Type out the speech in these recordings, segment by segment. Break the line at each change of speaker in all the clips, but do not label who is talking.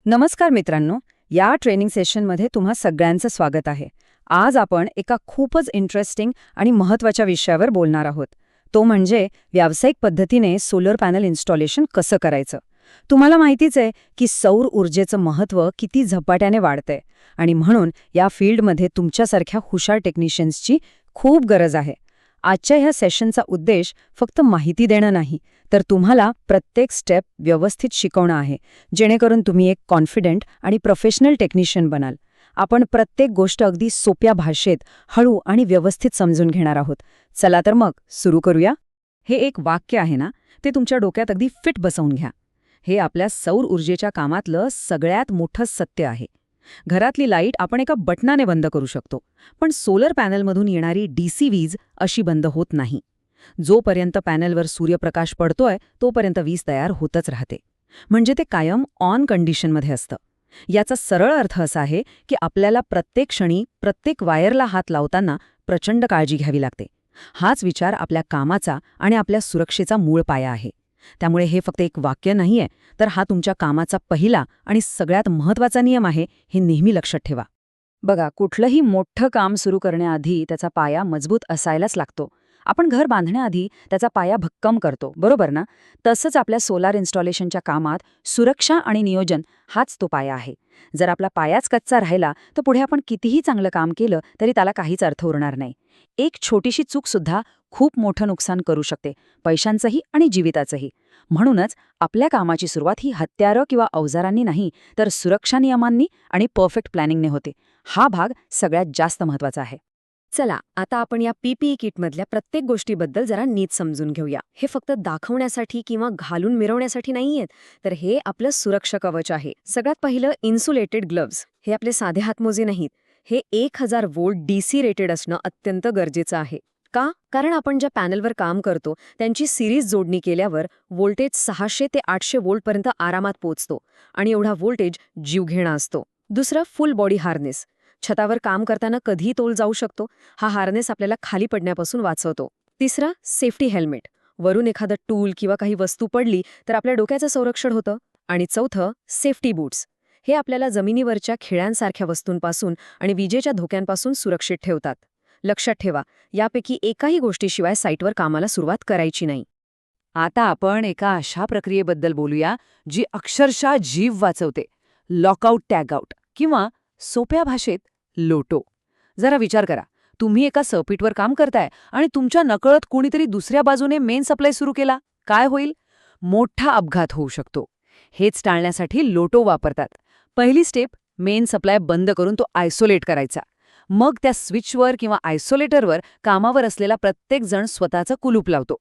नमस्कार मित्रांनो, या ट्रेनिंग सेशनमध्ये तुम्हा सगळ्यांचं स्वागत आहे. आज आपण एका खूपच इंटरेस्टिंग आणि महत्त्वाच्या विषयावर बोलणार आहोत. तो म्हणजे व्यावसायिक पद्धतीने सोलर पॅनल इन्स्टॉलेशन कसं करायचं. तुम्हाला माहितीच आहे की सौर ऊर्जेचं महत्त्व किती झपाट्याने वाढतंय आणि म्हणून या फील्डमध्ये तुमच्यासारख्या हुशार टेक्निशियन्सची खूप गरज आहे. आजच्या ह्या सेशनचा उद्देश फक्त माहिती देणं नाही, तर तुम्हाला प्रत्येक स्टेप व्यवस्थित शिकवणं आहे, जेणेकरून तुम्ही एक कॉन्फिडंट आणि प्रोफेशनल टेक्निशियन बनाल. आपण प्रत्येक गोष्ट अगदी सोप्या भाषेत, हळू आणि व्यवस्थित समजून घेणार आहोत. चला तर मग सुरू करूया. हे एक वाक्य आहे ना, ते तुमच्या डोक्यात अगदी फिट बसवून घ्या. हे आपल्या सौर ऊर्जेच्या कामातलं सगळ्यात मोठं सत्य आहे. घरातली लाईट आपण एका बटनाने बंद करू शकतो, पण सोलर पॅनलमधून येणारी डीसी वीज अशी बंद होत नाही. जोपर्यंत पॅनलवर सूर्यप्रकाश पडतोय तोपर्यंत वीज तयार होतच राहते. म्हणजे ते कायम ऑन कंडिशनमध्ये असतं. याचा सरळ अर्थ असा आहे की आपल्याला प्रत्येक क्षणी प्रत्येक वायरला हात लावताना प्रचंड काळजी घ्यावी लागते. हाच विचार आपल्या कामाचा आणि आपल्या सुरक्षेचा मूळ पाया आहे. त्यामुळे हे फक्त एक वाक्य नाहीये, तर हा तुमच्या कामाचा पहिला आणि सगळ्यात महत्त्वाचा नियम आहे, हे नेहमी लक्षात ठेवा. बघा, कुठलंही मोठं काम सुरू करण्याआधी त्याचा पाया मजबूत असायलाच लागतो. आपण घर बांधण्याआधी त्याचा पाया भक्कम करतो, बरोबर ना? तसंच आपल्या सोलार इन्स्टॉलेशनच्या कामात सुरक्षा आणि नियोजन हाच तो पाया आहे. जर आपला पायाच कच्चा राहिला तर पुढे आपण कितीही चांगलं काम केलं तरी त्याला काहीच अर्थ उरणार नाही. एक छोटीशी चूकसुद्धा खूप मोठं नुकसान करू शकते, पैशांचंही आणि जीविताचंही. म्हणूनच आपल्या कामाची सुरुवात ही हत्यारं किंवा अवजारांनी नाही, तर सुरक्षा नियमांनी आणि परफेक्ट प्लॅनिंगने होते. हा भाग सगळ्यात जास्त महत्त्वाचा आहे. चला, आता आपण या पीपीई किटमधल्या प्रत्येक गोष्टीबद्दल जरा नीट समजून घेऊया. हे फक्त दाखवण्यासाठी किंवा घालून मिरवण्यासाठी नाहीयेत, तर हे आपलं सुरक्षा कवच आहे. सगळ्यात पहिलं, इन्सुलेटेड ग्लव्ज. हे आपले साधे हातमोजे नाहीत. हे 1000 वोल्ट डीसी रेटेड असणं अत्यंत गरजेचं आहे. का? कारण आपण ज्या पॅनलवर काम करतो त्यांची सिरीज जोडणी केल्यावर व्होल्टेज 600 ते 800 व्होल्टपर्यंत आरामात पोहोचतो आणि एवढा व्होल्टेज जीवघेणा असतो. दुसरं, फुल बॉडी हार्नेस. छतावर काम करताना कधीही तोल जाऊ शकतो. हा हार्नेस आपल्याला खाली पडण्यापासून वाचवतो. तिसरा, सेफ्टी हेल्मेट. वरून एखादं टूल किंवा काही वस्तू पडली तर आपल्या डोक्याचं संरक्षण होतं. आणि चौथं, सेफ्टी बूट्स. हे आपल्याला जमिनीवरच्या खिळ्यांसारख्या वस्तूंपासून आणि विजेच्या धोक्यांपासून सुरक्षित ठेवतात. लक्षात ठेवा, यापैकी एकाही गोष्टीशिवाय साईटवर कामाला सुरुवात करायची नाही. आता आपण एका अशा प्रक्रियेबद्दल बोलूया जी अक्षरशः जीव वाचवते. लॉकआउट टॅगआउट किंवा सोप्या भाषेत लोटो. जरा विचार करा, तुम्ही एका सर्किटवर काम करताय आणि तुमच्या नकळत कोणीतरी दुसऱ्या बाजूने मेन सप्लाय सुरू केला. काय होईल? मोठा अपघात होऊ शकतो. हेच टाळण्यासाठी लोटो वापरतात. पहिली स्टेप, मेन सप्लाय बंद करून तो आयसोलेट करायचा. मग त्या स्विचवर किंवा आयसोलेटरवर कामावर असलेला प्रत्येक जण स्वतःचं कुलूप लावतो.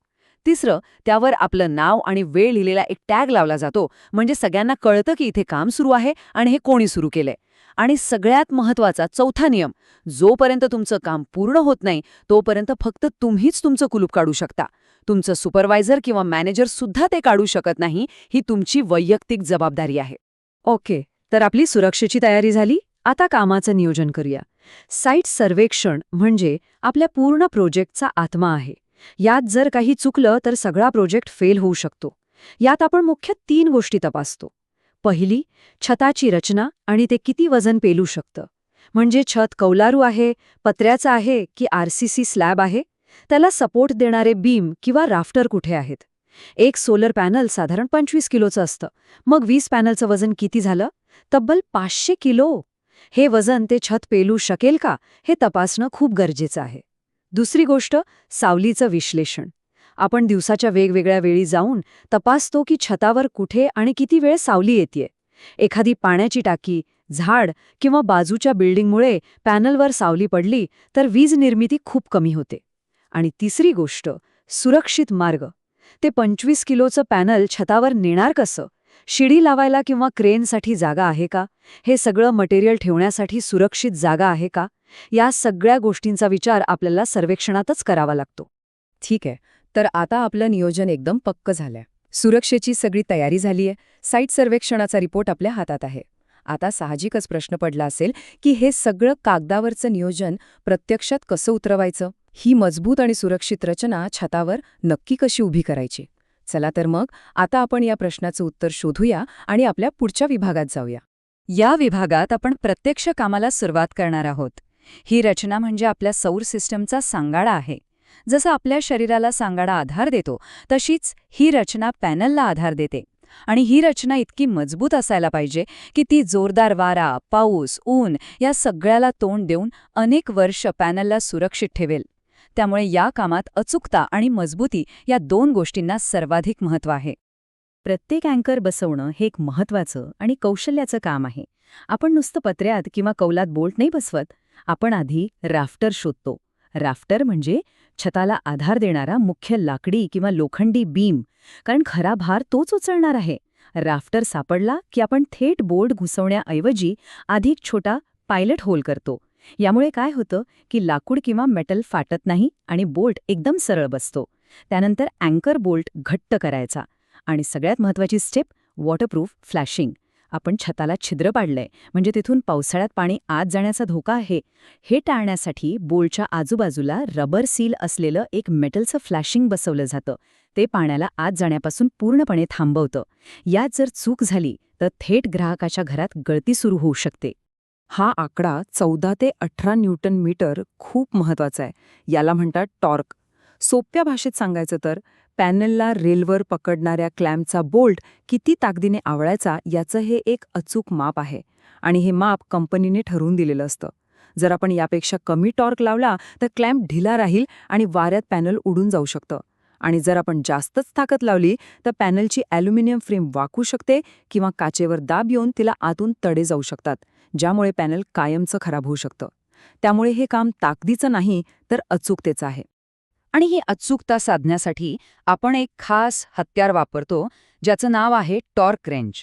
तिसरं, त्यावर आपलं नाव आणि वेळ लिहिलेला एक टॅग लावला जातो, म्हणजे सगळ्यांना कळतं की इथे काम सुरू आहे आणि हे कोणी सुरू केलंय. आणि सगळ्यात महत्त्वाचा चौथा नियम, जोपर्यंत तुमचं काम पूर्ण होत नाही तोपर्यंत फक्त तुम्हीच तुमचं कुलूप काढू शकता. तुमचं सुपरवायझर किंवा मॅनेजर सुद्धा ते काढू शकत नाही. ही तुमची वैयक्तिक जबाबदारी आहे. ओके, तर आपली सुरक्षेची तयारी झाली. आता कामाचं नियोजन करूया. साईट सर्वेक्षण म्हणजे आपल्या पूर्ण प्रोजेक्टचा आत्मा आहे. यात जर काही चुकलं तर सगळा प्रोजेक्ट फेल होऊ शकतो. यात आपण मुख्य 3 गोष्टी तपासतो. पहिली, छताची रचना आणि ते किती वजन पेलू शकतं. म्हणजे छत कौलारू आहे, पत्र्याचं आहे की आरसीसी स्लॅब आहे. त्याला सपोर्ट देणारे बीम किंवा राफ्टर कुठे आहेत. एक सोलर पॅनल साधारण 25 किलोचं असतं. मग 20 पॅनलचं वजन किती झालं? तब्बल 500 किलो. हे वजन ते छत पेलू शकेल का, हे तपासणं खूप गरजेचं आहे. दुसरी गोष्ट, सावलीचं विश्लेषण. आपण दिवसाच्या वेगवेगळ्या वेळी जाऊन तपासतो की छतावर कुठे आणि किती वेळ सावली येतेय. एखादी पाण्याची टाकी, झाड किंवा बाजूच्या बिल्डिंगमुळे पॅनलवर सावली पडली तर वीज निर्मिती खूप कमी होते. आणि तिसरी गोष्ट, सुरक्षित मार्ग. ते 25 किलोचं पॅनल छतावर नेणार कसं? शिडी लावायला किंवा क्रेनसाठी जागा आहे का? हे सगळं मटेरियल ठेवण्यासाठी सुरक्षित जागा आहे का? या सगळ्या गोष्टींचा विचार आपल्याला सर्वेक्षणातच करावा लागतो. ठीक आहे, तर आता आपलं नियोजन एकदम पक्क झालंय. सुरक्षेची सगळी तयारी झालीय. साईट सर्वेक्षणाचा रिपोर्ट आपल्या हातात आहे. आता साहजिकच प्रश्न पडला असेल की हे सगळं कागदावरचं नियोजन प्रत्यक्षात कसं उतरवायचं? ही मजबूत आणि सुरक्षित रचना छतावर नक्की कशी उभी करायची? चला तर मग आता आपण या प्रश्नाचं उत्तर शोधूया आणि आपल्या पुढच्या विभागात जाऊया. या विभागात आपण प्रत्यक्ष कामाला सुरुवात करणार आहोत. ही रचना म्हणजे आपल्या सौर सिस्टमचा सांगाडा आहे. जसं आपल्या शरीराला सांगाडा आधार देतो, तशीच ही रचना पॅनलला आधार देते. आणि ही रचना इतकी मजबूत असायला पाहिजे की ती जोरदार वारा, पाऊस, ऊन या सगळ्याला तोंड देऊन अनेक वर्ष पॅनलला सुरक्षित ठेवेल. त्यामुळे या कामात अचूकता आणि मजबूती या दोन गोष्टींना सर्वाधिक महत्त्व आहे. प्रत्येक अँकर बसवणं हे एक महत्त्वाचं आणि कौशल्याचं काम आहे. आपण नुसतं पत्र्यात किंवा कौलात बोल्ट नाही बसवत. आपण आधी राफ्टर शोधतो. राफ्टर म्हणजे छताला आधार देणारा मुख्य लाकडी किंवा लोखंडी बीम, कारण खरा भार तोच उचलणार आहे. राफ्टर सापडला की आपण थेट बोल्ट घुसवण्याऐवजी आधी एक छोटा पायलट होल करतो. यामुळे काय होतं की लाकूड किंवा मेटल फाटत नाही आणि बोल्ट एकदम सरळ बसतो. त्यानंतर अँकर बोल्ट घट्ट करायचा. आणि सगळ्यात महत्त्वाची स्टेप, वॉटरप्रूफ फ्लॅशिंग. आपण छताला छिद्र पाडलंय म्हणजे तिथून पावसाळ्यात पाणी आत जाण्याचा धोका आहे. हे टाळण्यासाठी बोल्टच्या आजूबाजूला रबर सील असलेलं एक मेटलचं फ्लॅशिंग बसवलं जातं. ते पाण्याला आत जाण्यापासून पूर्णपणे थांबवतं. यात जर चूक झाली तर थेट ग्राहकाच्या घरात गळती सुरू होऊ शकते. हा आकडा 14 ते 18 न्यूटन मीटर खूप महत्वाचा आहे. याला म्हणतात टॉर्क. सोप्या भाषेत सांगायचं तर पॅनलला रेलवर पकडणाऱ्या क्लॅम्पचा बोल्ट किती ताकदीने आवळायचा याचं हे एक अचूक माप आहे. आणि हे माप कंपनीने ठरवून दिलेलं असतं. जर आपण यापेक्षा कमी टॉर्क लावला तर क्लॅम्प ढिला राहील आणि वाऱ्यात पॅनल उडून जाऊ शकतं. आणि जर आपण जास्तच ताकद लावली तर पॅनलची ॲल्युमिनियम फ्रेम वाकू शकते किंवा काचेवर दाब येऊन तिला आतून तडे जाऊ शकतात, ज्यामुळे पॅनल कायमचं खराब होऊ शकतं. त्यामुळे हे काम ताकदीचं नाही तर अचूकतेचं आहे. आणि ही अचूकता साधण्यासाठी आपण एक खास हत्यार वापरतो, ज्याचं नाव आहे टॉर्क रेंच.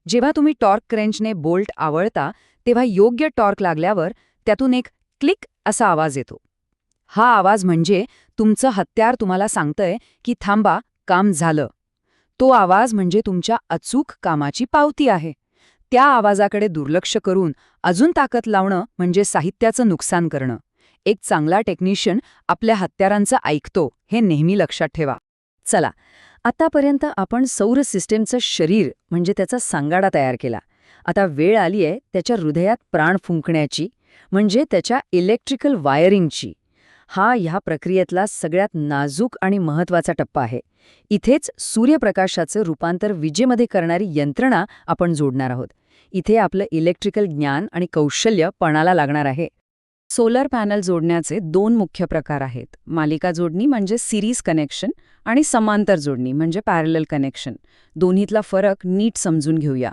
जेव्हा तुम्ही टॉर्क रेंचने बोल्ट आवळता तेव्हा योग्य टॉर्क लागल्यावर त्यातून एक क्लिक असा आवाज येतो. हा आवाज म्हणजे तुमचं हत्यार तुम्हाला सांगतंय की थांबा, काम झालं. तो आवाज म्हणजे तुमच्या अचूक कामाची पावती आहे. त्या आवाजाकडे दुर्लक्ष करून अजून ताकद लावणं म्हणजे साहित्याचं नुकसान करणं. एक चांगला टेक्निशियन आपल्या हत्यारांचं ऐकतो, हे नेहमी लक्षात ठेवा. चला, आतापर्यंत आपण सौर सिस्टीमचं शरीर म्हणजे त्याचा सांगाडा तयार केला. आता वेळ आली आहे त्याच्या हृदयात प्राण फुंकण्याची, म्हणजे त्याच्या इलेक्ट्रिकल वायरिंगची. हा ह्या प्रक्रियेतला सगळ्यात नाजूक आणि महत्त्वाचा टप्पा आहे. इथेच सूर्यप्रकाशाचं रूपांतर विजेमध्ये करणारी यंत्रणा आपण जोडणार आहोत. इथे आपलं इलेक्ट्रिकल ज्ञान आणि कौशल्य पणाला लागणार आहे. सोलर पॅनल जोडण्याचे दोन मुख्य प्रकार आहेत. मालिका जोडणी म्हणजे सिरीज कनेक्शन आणि समांतर जोडणी म्हणजे पॅरलल कनेक्शन. दोन्हीतला फरक नीट समजून घेऊया.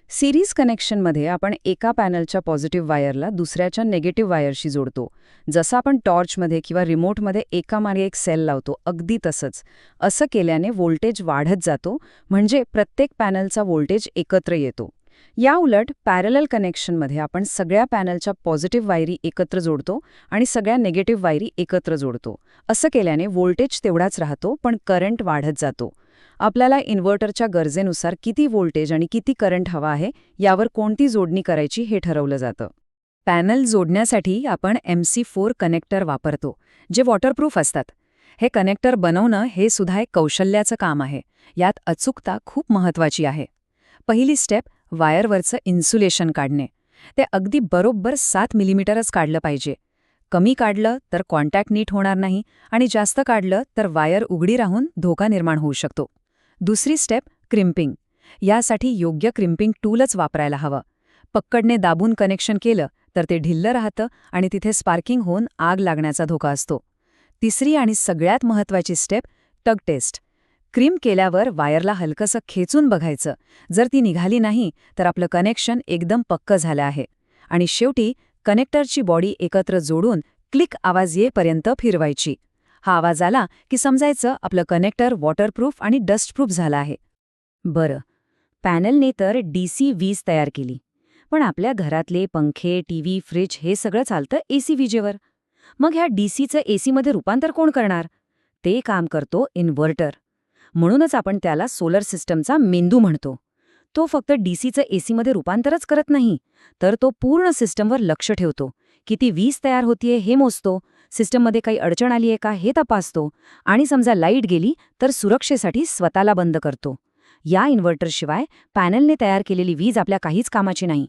सिरीज कनेक्शनमध्ये आपण एका पॅनलच्या पॉझिटिव्ह वायरला दुसऱ्याच्या निगेटिव्ह वायरशी जोडतो. जसं आपण टॉर्चमध्ये किंवा रिमोटमध्ये एकामागे एक सेल लावतो, अगदी तसंच. असं केल्याने व्होल्टेज वाढत जातो, म्हणजे प्रत्येक पॅनलचा व्होल्टेज एकत्र येतो. या उलट पॅरलल कनेक्शनमध्ये आपण सगळ्या पॅनलच्या पॉझिटिव्ह वायरी एकत्र जोडतो आणि सगळ्या निगेटिव्ह वायरी एकत्र जोडतो. असं केल्याने व्होल्टेज तेवढाच राहतो, पण करंट वाढत जातो. आपल्याला इन्व्हर्टरच्या गरजेनुसार किती व्होल्टेज आणि किती करंट हवा आहे यावर कोणती जोडणी करायची हे ठरवलं जातं. पॅनल जोडण्यासाठी आपण MC4 कनेक्टर वापरतो, जे वॉटरप्रूफ असतात. हे कनेक्टर बनवणं हे सुद्धा एक कौशल्याचं काम आहे. यात अचूकता खूप महत्त्वाची आहे. पहिली स्टेप, वायरवरचं इन्सुलेशन काढणे. ते अगदी बरोबर 7 मिलीमीटरच काढलं पाहिजे. कमी काढलं तर कॉन्टॅक्ट नीट होणार नाही आणि जास्त काढलं तर वायर उघडी राहून धोका निर्माण होऊ शकतो. दुसरी स्टेप, क्रिम्पिंग. यासाठी योग्य क्रिम्पिंग टूलच वापरायला हवं. पक्कडने दाबून कनेक्शन केलं तर ते ढिल्लं राहतं आणि तिथे स्पार्किंग होऊन आग लागण्याचा धोका असतो. तिसरी आणि सगळ्यात महत्त्वाची स्टेप, टग टेस्ट. क्रिम्प केल्यावर वायरला हलकंसं खेचून बघायचं. जर ती निघाली नाही तर आपलं कनेक्शन एकदम पक्कं झालं आहे. आणि शेवटी कनेक्टरची बॉडी एकत्र जोडून क्लिक आवाज येईपर्यंत फिरवायची. हा आवाज आला की समजायचं आपलं कनेक्टर वॉटरप्रूफ आणि डस्टप्रूफ झालं आहे. बरं, पॅनलने तर DC वीज तयार केली. पण आपल्या घरातले पंखे, टीव्ही, फ्रिज हे सगळं चालतं AC विजेवर. मग ह्या DCचं ACमध्ये रूपांतर कोण करणार? ते काम करतो इन्व्हर्टर. म्हणूनच आपण त्याला सोलर सिस्टमचा मेंदू म्हणतो. तो फक्त DCचं ACमध्ये रूपांतरच करत नाही, तर तो पूर्ण सिस्टमवर लक्ष ठेवतो. किती वीज तयार होतीये हे मोजतो, सिस्टममध्ये काही अडचण आली आहे का हे तपासतो, आणि समजा लाईट गेली तर सुरक्षेसाठी स्वतःला बंद करतो. या इन्व्हर्टरशिवाय पॅनलने तयार केलेली वीज आपल्या काहीच कामाची नाही.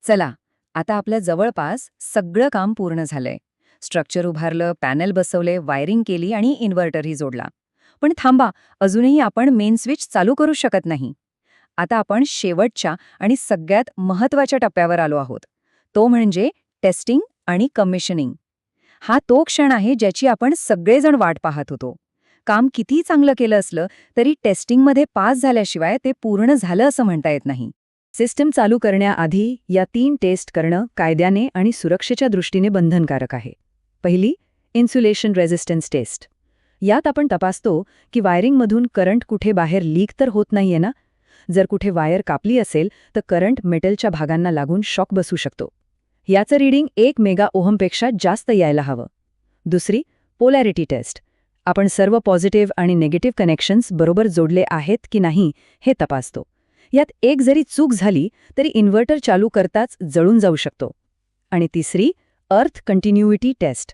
चला, आता आपल्या जवळपास सगळं काम पूर्ण झालंय. स्ट्रक्चर उभारलं, पॅनल बसवले, वायरिंग केली आणि इन्व्हर्टरही जोडला. पण थांबा, अजूनही आपण मेन स्विच चालू करू शकत नाही. आता आपण शेवटच्या आणि सगळ्यात महत्त्वाच्या टप्प्यावर आलो आहोत. तो म्हणजे टेस्टिंग आणि कमिशनिंग. हा तो क्षण आहे ज्याची आपण सगळेजण वाट पाहत होतो. काम कितीही चांगलं केलं असलं तरी टेस्टिंगमध्ये पास झाल्याशिवाय ते पूर्ण झालं असं म्हणता येत नाही. सिस्टम चालू करण्याआधी या 3 टेस्ट करणं कायद्याने आणि सुरक्षेच्या दृष्टीने बंधनकारक आहे. पहिली, इन्सुलेशन रेझिस्टन्स टेस्ट. यात आपण तपासतो की वायरिंगमधून करंट कुठे बाहेर लीक तर होत नाहीये ना? जर कुठे वायर कापली असेल तर करंट मेटलच्या भागांना लागून शॉक बसू शकतो. याचं रीडिंग 1 मेगा ओहमपेक्षा जास्त यायला हवं. दुसरी, पोलॅरिटी टेस्ट. आपण सर्व पॉझिटिव्ह आणि निगेटिव्ह कनेक्शन्स बरोबर जोडले आहेत की नाही हे तपासतो. यात एक जरी चूक झाली तरी इन्व्हर्टर चालू करताच जळून जाऊ शकतो. आणि तिसरी, अर्थ कंटिन्युइटी टेस्ट.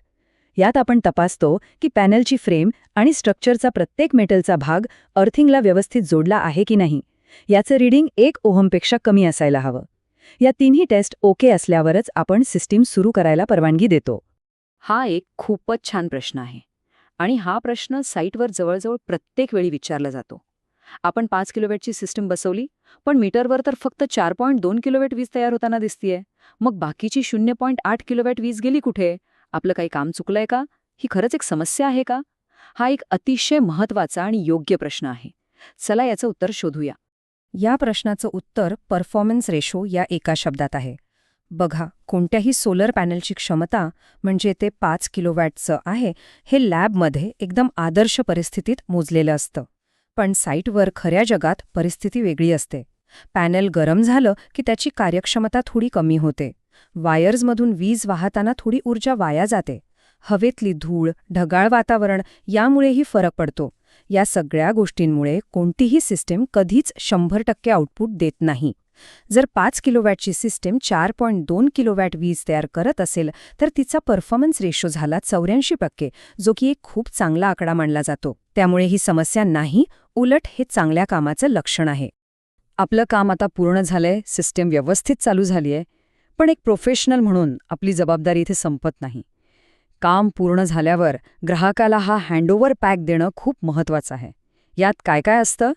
यात आपण तपासतो की पॅनलची फ्रेम आणि स्ट्रक्चरचा प्रत्येक मेटलचा भाग अर्थिंगला व्यवस्थित जोडला आहे की नाही. याचं रीडिंग 1 ओहमपेक्षा कमी असायला हवं. या तिन्ही टेस्ट ओके असल्यावरच आपण सिस्टीम सुरू करायला परवानगी देतो. हा एक खूपच छान प्रश्न आहे आणि हा प्रश्न साईटवर जवळजवळ प्रत्येक वेळी विचारला जातो. आपण 5 किलोवॅटची सिस्टीम बसवली, पण मीटरवर तर फक्त 4.2 किलोवॅट वीज तयार होताना दिसतीये. मग बाकीची 0.8 किलोवॅट वीज गेली कुठे? आपलं काही काम चुकलंय का? ही खरंच एक समस्या आहे का? हा एक अतिशय महत्त्वाचा आणि योग्य प्रश्न आहे. चला याचं उत्तर शोधूया. या प्रश्नाचं उत्तर परफॉर्मन्स रेशो या एका शब्दात आहे. बघा, कोणत्याही सोलर पॅनलची क्षमता म्हणजे ते 5 किलोवॅटचं आहे हे लॅबमध्ये एकदम आदर्श परिस्थितीत मोजलेलं असतं. पण साईटवर खऱ्या जगात परिस्थिती वेगळी असते. पॅनल गरम झालं की त्याची कार्यक्षमता थोडी कमी होते. वायर्समधून वीज वाहताना थोडी ऊर्जा वाया जाते. हवेतली धूळ, ढगाळ वातावरण यामुळेही फरक पडतो. या सगळ्या गोष्टींमुळे कोणतीही सिस्टीम कधीच 100% आउटपुट देत नाही. जर 5 किलोवॅटची सिस्टीम 4.2 किलोवॅट वीज तयार करत असेल तर तिचा परफॉर्मन्स रेशो झाला 84%, जो की एक खूप चांगला आकडा मानला जातो. त्यामुळे ही समस्या नाही, उलट हे चांगल्या कामाचं लक्षण आहे. आपलं काम आता पूर्ण झालंय, सिस्टीम व्यवस्थित चालू झालीये. पण एक प्रोफेशनल म्हणून आपली जबाबदारी इथे संपत नाही. काम पूर्ण झाल्यावर ग्राहकाला हा हँडओव्हर पॅक देणं खूप महत्त्वाचं आहे. यात काय काय असतं?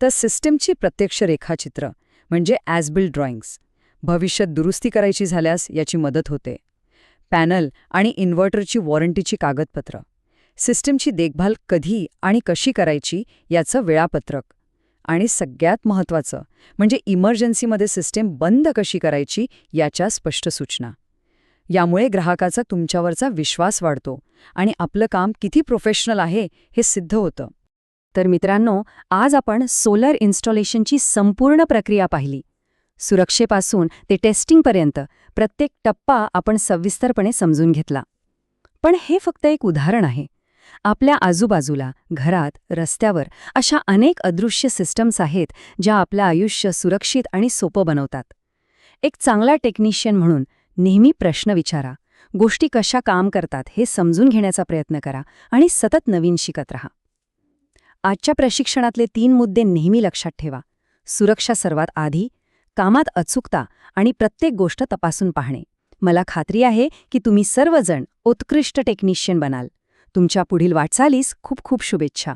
तर सिस्टीमची प्रत्यक्ष रेखाचित्र म्हणजे ॲज बिल्ट ड्रॉइंग्स. भविष्यात दुरुस्ती करायची झाल्यास याची मदत होते. पॅनल आणि इन्व्हर्टरची वॉरंटीची कागदपत्र. सिस्टीमची देखभाल कधी आणि कशी करायची याचं वेळापत्रक. आणि सगळ्यात महत्त्वाचं म्हणजे इमर्जन्सीमध्ये सिस्टीम बंद कशी करायची याच्या स्पष्ट सूचना. यामुळे ग्राहकाचा तुमच्यावरचा विश्वास वाढतो आणि आपलं काम किती प्रोफेशनल आहे हे सिद्ध होतं. तर मित्रांनो, आज आपण सोलर इन्स्टॉलेशनची संपूर्ण प्रक्रिया पाहिली. सुरक्षेपासून ते टेस्टिंगपर्यंत प्रत्येक टप्पा आपण सविस्तरपणे समजून घेतला. पण हे फक्त एक उदाहरण आहे. आपल्या आजूबाजूला, घरात, रस्त्यावर अशा अनेक अदृश्य सिस्टम्स आहेत ज्या आपलं आयुष्य सुरक्षित आणि सोपं बनवतात. एक चांगला टेक्निशियन म्हणून नेहमी प्रश्न विचारा, गोष्टी कशा काम करतात हे समजून घेण्याचा प्रयत्न करा आणि सतत नवीन शिकत राहा. आजच्या प्रशिक्षणातले 3 मुद्दे नेहमी लक्षात ठेवा. सुरक्षा सर्वात आधी, कामात अचूकता आणि प्रत्येक गोष्ट तपासून पाहणे. मला खात्री आहे की तुम्ही सर्वजण उत्कृष्ट टेक्निशियन बनाल. तुमच्या पुढील वाटचालीस खूप खूप शुभेच्छा.